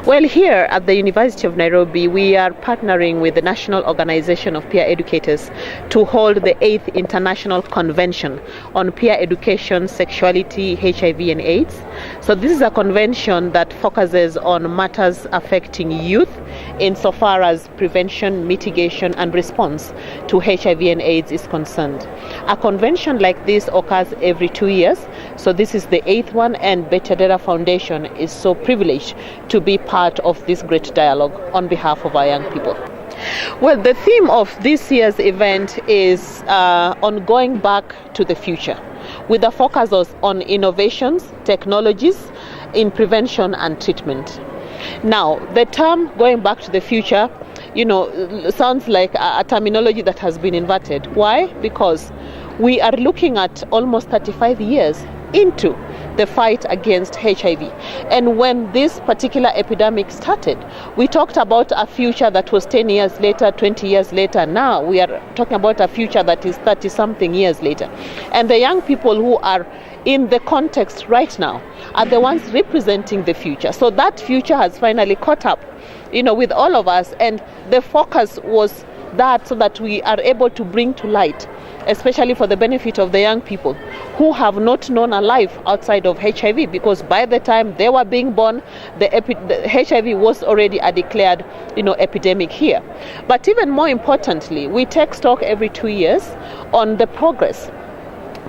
Well, here at the University of Nairobi, we are partnering with the National Organization of Peer Educators to hold the 8th International Convention on Peer Education, Sexuality, HIV and AIDS. So this is a convention that focuses on matters affecting youth insofar as prevention, mitigation and response to HIV and AIDS is concerned. A convention like this occurs every 2 years. So this is the 8th one, and Adera Foundation is so privileged to be part of this great dialogue on behalf of our young people. Well, the theme of this year's event is on going back to the future, with a focus on innovations, technologies in prevention and treatment. Now, the term going back to the future, sounds like a terminology that has been inverted. Why? Because we are looking at almost 35 years into the fight against HIV. And when this particular epidemic started, we talked about a future that was 10 years later, 20 years later. Now we are talking about a future that is 30-something years later. And the young people who are in the context right now are the ones representing the future. So that future has finally caught up, with all of us. And the focus was that, so that we are able to bring to light, especially for the benefit of the young people who have not known a life outside of HIV, because by the time they were being born, the HIV was already a declared, epidemic here. But even more importantly, we take stock every 2 years on the progress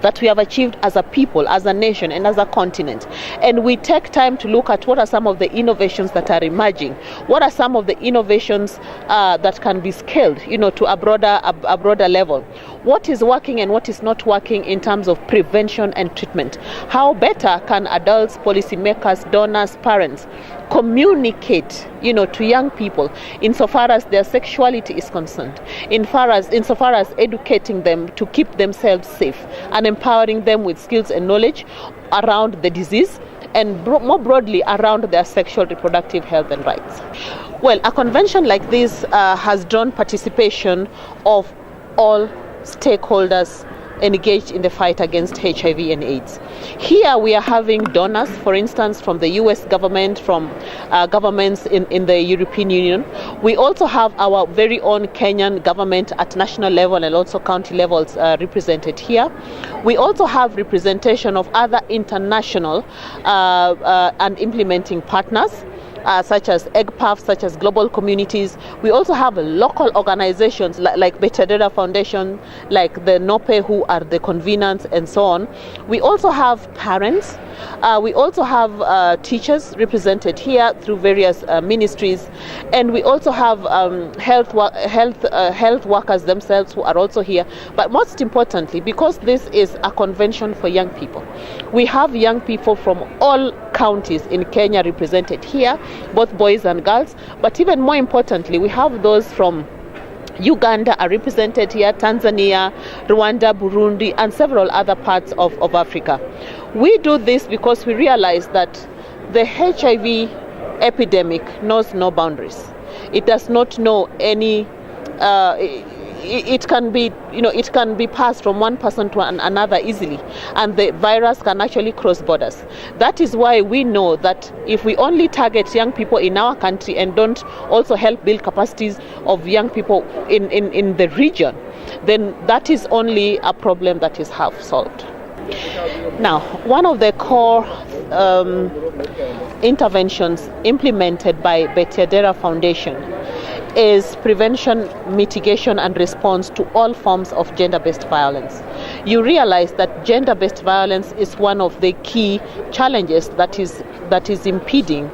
that we have achieved as a people, as a nation, and as a continent. And we take time to look at what are some of the innovations that are emerging. What are some of the innovations that can be scaled, to a broader level. What is working and what is not working in terms of prevention and treatment. How better can adults, policymakers, donors, parents communicate, to young people insofar as their sexuality is concerned, insofar as educating them to keep themselves safe and empowering them with skills and knowledge around the disease, and more broadly around their sexual reproductive health and rights. Well, a convention like this has drawn participation of all stakeholders engaged in the fight against HIV and AIDS. Here we are having donors, for instance, from the US government, from governments in the European Union. We also have our very own Kenyan government at national level and also county levels represented here. We also have representation of other international and implementing partners, such as EGPAF, such as global communities. We also have local organizations like Adera Foundation, like the NOPE, who are the conveners and so on. We also have parents. We also have teachers represented here through various ministries, and we also have health workers themselves who are also here. But most importantly, because this is a convention for young people, we have young people from all counties in Kenya represented here, both boys and girls. But even more importantly, we have those from Uganda are represented here, Tanzania, Rwanda, Burundi, and several other parts of Africa. We do this because we realize that the HIV epidemic knows no boundaries. It does not know any it can be passed from one person to another easily, and the virus can actually cross borders. That is why we know that if we only target young people in our country and don't also help build capacities of young people in the region, then that is only a problem that is half solved. Now, one of the core interventions implemented by Adera Foundation is prevention, mitigation and response to all forms of gender-based violence. You realize that gender-based violence is one of the key challenges that is impeding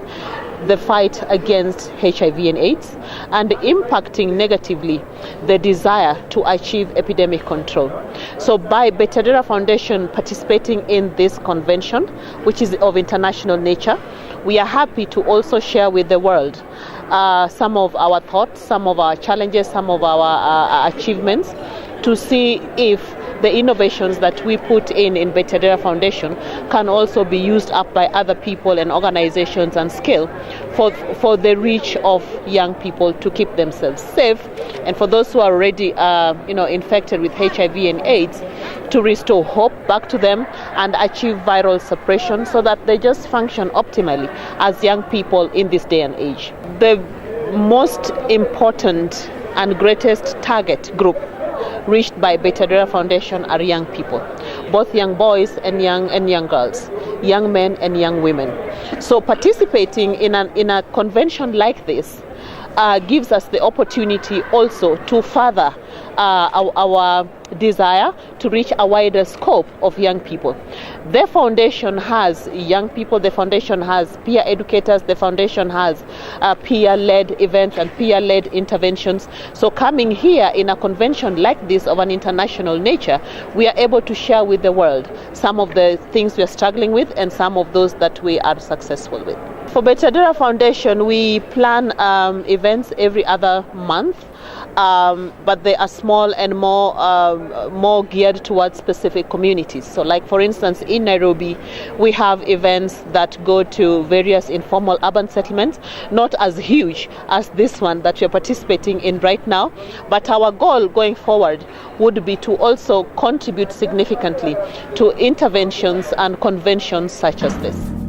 the fight against HIV and AIDS and impacting negatively the desire to achieve epidemic control. So by Adera Foundation participating in this convention, which is of international nature, we are happy to also share with the world some of our thoughts, some of our challenges, some of our achievements, to see if the innovations that we put in Adera Foundation can also be used up by other people and organizations and scale for the reach of young people to keep themselves safe, and for those who are already infected with HIV and AIDS, to restore hope back to them and achieve viral suppression so that they just function optimally as young people in this day and age. The most important and greatest target group reached by Adera Foundation are young people, both young boys and young girls, young men and young women. So participating in a convention like this gives us the opportunity also to further our desire to reach a wider scope of young people. The foundation has young people, the foundation has peer educators, the foundation has peer-led events and peer-led interventions. So coming here in a convention like this of an international nature, we are able to share with the world some of the things we are struggling with and some of those that we are successful with. For Adera Foundation, we plan events every other month. But they are small and more geared towards specific communities. So like for instance in Nairobi, we have events that go to various informal urban settlements, not as huge as this one that we're participating in right now, but our goal going forward would be to also contribute significantly to interventions and conventions such as this.